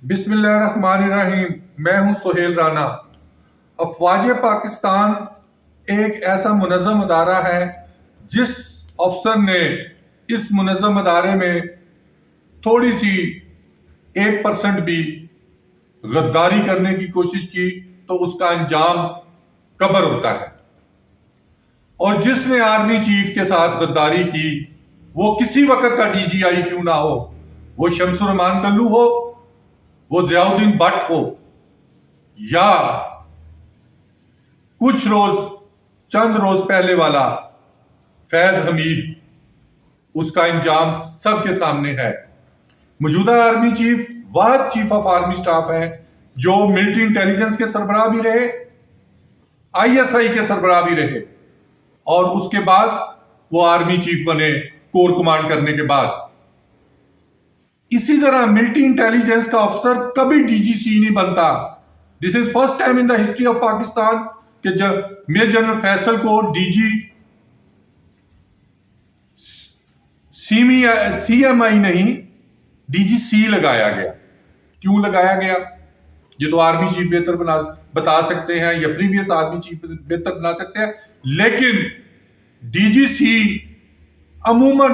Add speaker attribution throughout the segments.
Speaker 1: बिस्मिल्लाहिर्रहमानिर्रहीम। मैं हूं सोहेल राना। अफवाज पाकिस्तान एक ऐसा मुनज़्ज़म अदारा है जिस अफसर ने इस मुनज़्ज़म अदारे में थोड़ी सी 1% भी गद्दारी करने की कोशिश की तो उसका अंजाम कब्र होता है। और जिसने आर्मी चीफ के साथ गद्दारी की वो किसी वक्त का DGI क्यों ना हो, वो शमसुर रहमान कल्लू हो, वो ज़ियाउद्दीन भट्ट हो, या चंद रोज पहले वाला फैज हमीद, उसका इंजाम सबके सामने है। मौजूदा आर्मी चीफ वाद चीफ ऑफ आर्मी स्टाफ है जो मिलिट्री इंटेलिजेंस के सरबराह भी रहे, ISI के सरबराह भी रहे, और उसके बाद वो आर्मी चीफ बने कोर कमांड करने के बाद। इसी तरह मिलिट्री इंटेलिजेंस का अफसर कभी DGC नहीं बनता। This is first time in the history of Pakistan कि जब मेजर जनरल फैसल को CMI नहीं DGC लगाया गया। क्यों लगाया गया ये तो आर्मी चीफ बेहतर बता सकते हैं, या प्रीवियस आर्मी चीफ बेहतर बना सकते हैं। लेकिन DGC अमूमन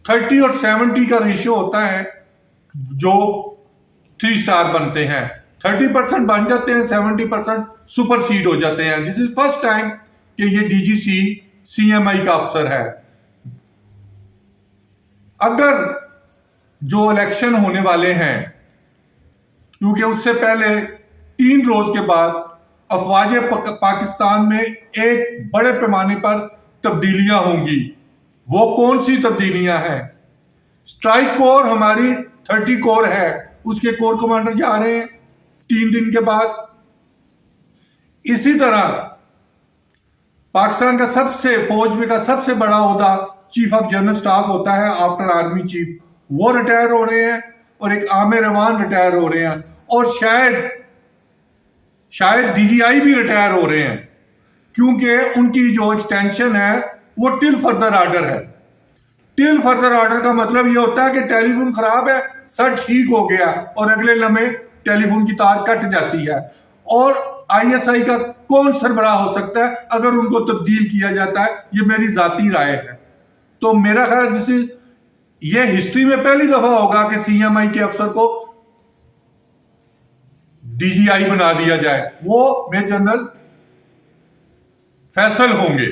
Speaker 1: 30 और 70 का रेशियो होता है जो 3 स्टार बनते हैं। 30% बन जाते हैं, 70% सुपरसीड हो जाते हैं। दिस इज फर्स्ट टाइम कि ये DGC CMI का अफसर है। अगर जो इलेक्शन होने वाले हैं, क्योंकि उससे पहले 3 रोज के बाद अफवाज पाकिस्तान में एक बड़े पैमाने पर तब्दीलियां होंगी। वो कौन सी तब्दीलियां हैं? स्ट्राइक कोर हमारी 30 कोर है, उसके कोर कमांडर जा रहे हैं 3 दिन के बाद। इसी तरह पाकिस्तान का फौज में का सबसे बड़ा ओहदा चीफ ऑफ जनरल स्टाफ होता है आफ्टर आर्मी चीफ। वो रिटायर हो रहे हैं और एक आमिर रवान रिटायर हो रहे हैं, और शायद DGI भी रिटायर हो रहे हैं, क्योंकि उनकी जो एक्सटेंशन है वो टिल फर्दर ऑर्डर है। टिल फर्दर ऑर्डर का मतलब ये होता है कि टेलीफोन खराब है, सर ठीक हो गया, और अगले लम्हे टेलीफोन की तार कट जाती है। और ISI का कौन सरबराह हो सकता है अगर उनको तब्दील किया जाता है? ये मेरी जाती राय है। तो मेरा ख्याल जैसे ये हिस्ट्री में पहली दफा होगा कि CMI के अफसर को DGI बना दिया जाए। वो मेजर जनरल फैसल होंगे,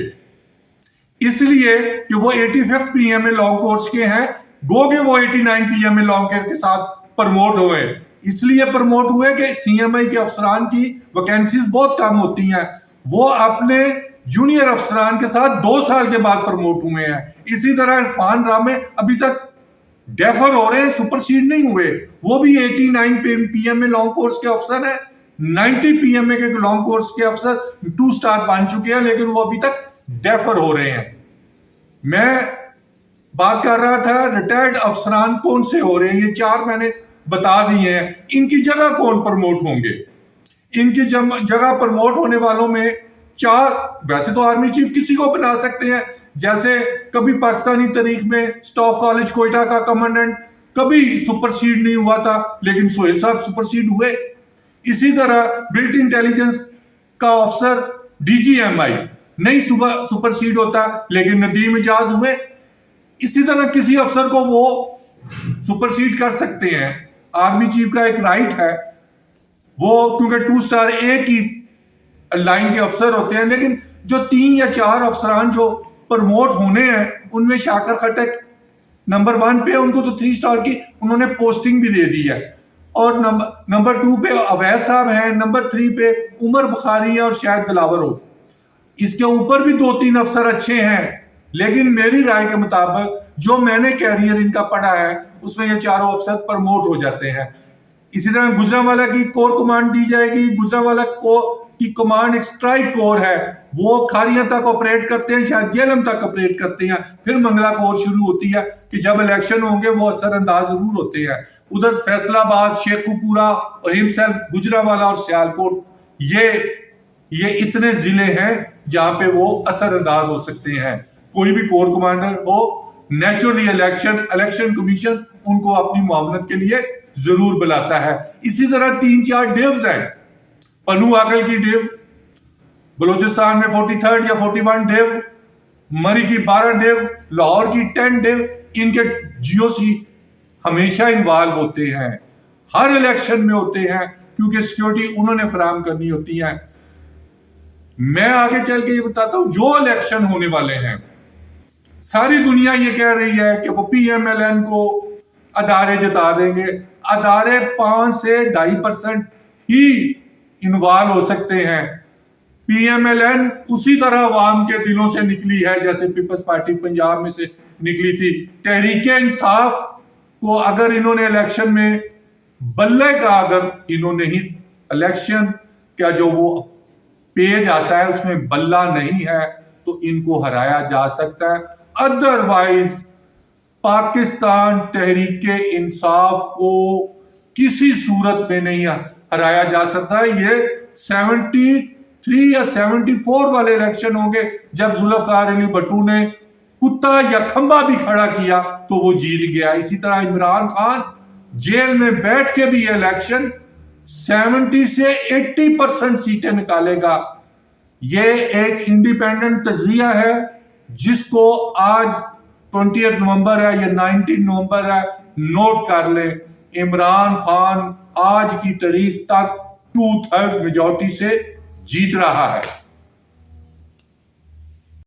Speaker 1: इसलिए कि वो 85th PMA लॉ कोर्स के हैं। गोगे वो 89 PMA लॉ के साथ प्रमोट हुए, इसलिए प्रमोट हुए कि CMI के अफसरान की वैकेंसीज बहुत कम होती हैं। वो अपने जूनियर अफसरान के साथ 2 साल के बाद प्रमोट हुए हैं। इसी तरह इरफान रामे अभी तक डेफर हो रहे हैं, सुपरसीड नहीं हुए। वो भी 89 PMA लॉन्ग कोर्स के अफसर हैं, 90 PMA के लॉन्ग कोर्स के अफसर 2 स्टार बन चुके हैं, लेकिन वो अभी तक डेफर हो रहे हैं। मैं बात कर रहा था रिटायर्ड अफसरान कौन से हो रहे हैं, ये 4 मैंने बता दिए हैं। इनकी जगह कौन प्रमोट होंगे? इनकी जगह प्रमोट होने वालों में 4, वैसे तो आर्मी चीफ किसी को बना सकते हैं, जैसे कभी पाकिस्तानी तारीख में स्टाफ कॉलेज कोयटा का कमांडेंट कभी सुपरसीड नहीं हुआ था, लेकिन सोहेल साहब सुपरसीड हुए। इसी तरह मिलिट्री इंटेलिजेंस का अफसर DGMI नहीं सुपरसीड होता, लेकिन नदीम इजाज हुए। इसी तरह किसी अफसर को वो सुपरसीड कर सकते हैं। आर्मी चीफ का एक राइट है, वो क्योंकि 2 स्टार एक ही लाइन के अफसर होते हैं, लेकिन जो 3 या 4 अफसरान जो प्रमोट होने हैं उनमें शाकर खटक नंबर 1 पे, उनको तो 3 स्टार की उन्होंने पोस्टिंग भी दे दी है। और नंबर 2 पे अवैध साहब हैं, नंबर 3 पे उमर बुखारी है और शायद दिलावर हो। इसके ऊपर भी 2-3 अफसर अच्छे हैं, लेकिन मेरी राय के मुताबिक जो मैंने कैरियर इनका पढ़ा है उसमें ये 4 अफसर प्रमोट हो जाते हैं। इसी तरह गुजरांवाला की कोर कमांड दी जाएगी। गुजरांवाला की कमांड एक स्ट्राइक कोर है, वो खारियां तक ऑपरेट करते हैं, शायद जेलम तक ऑपरेट करते हैं। फिर मंगला कोर शुरू होती है कि जब इलेक्शन होंगे वो असरअंदाज जरूर होते हैं। उधर फैसलाबाद, शेखुपुरा और हिमसेल्फ, गुजरांवाला और सियालकोट, ये इतने जिले हैं जहां पे वो असरअंदाज हो सकते हैं। कोई भी कोर कमांडर हो, नेचुरली इलेक्शन कमीशन उनको अपनी मुआवनत के लिए जरूर बुलाता है। इसी तरह 3-4 डेव्स हैं, पन्नू आकल की डेव, बलूचिस्तान में 43rd या 41 डेव, मरी की 12 डेव, लाहौर की 10 डेव, इनके जीओसी हमेशा इन्वॉल्व होते हैं, हर इलेक्शन में होते हैं, क्योंकि सिक्योरिटी उन्होंने फराहम करनी होती है। मैं आगे चल के ये बताता हूं, जो इलेक्शन होने वाले हैं, सारी दुनिया ये कह रही है कि वो PMLN को अदारे जिता देंगे। अदारे 5 से 2.5% ही इन्वॉल्व हो सकते हैं। PMLN उसी तरह अवाम के दिलों से निकली है जैसे पीपल्स पार्टी पंजाब में से निकली थी। तहरीके इंसाफ को अगर इन्होंने इलेक्शन में बल्ले का, अगर इन्होंने ही इलेक्शन का जो वो पेज आता है उसमें बल्ला नहीं है, तो इनको हराया जा सकता है। अदरवाइज पाकिस्तान तहरीके इंसाफ को किसी सूरत में नहीं हराया जा सकता। ये 73 या 74 वाले इलेक्शन होंगे जब जुल्फकार अली भट्टू ने कुत्ता या खंबा भी खड़ा किया तो वो जीत गया। इसी तरह इमरान खान जेल में बैठ के भी ये इलेक्शन 70 से 80% सीटें निकालेगा। ये एक इंडिपेंडेंट तज्जिया है जिसको आज 20 नवंबर है या 19 नवंबर है, नोट कर ले। इमरान खान आज की तारीख तक 2/3 मेजॉरिटी से जीत रहा है।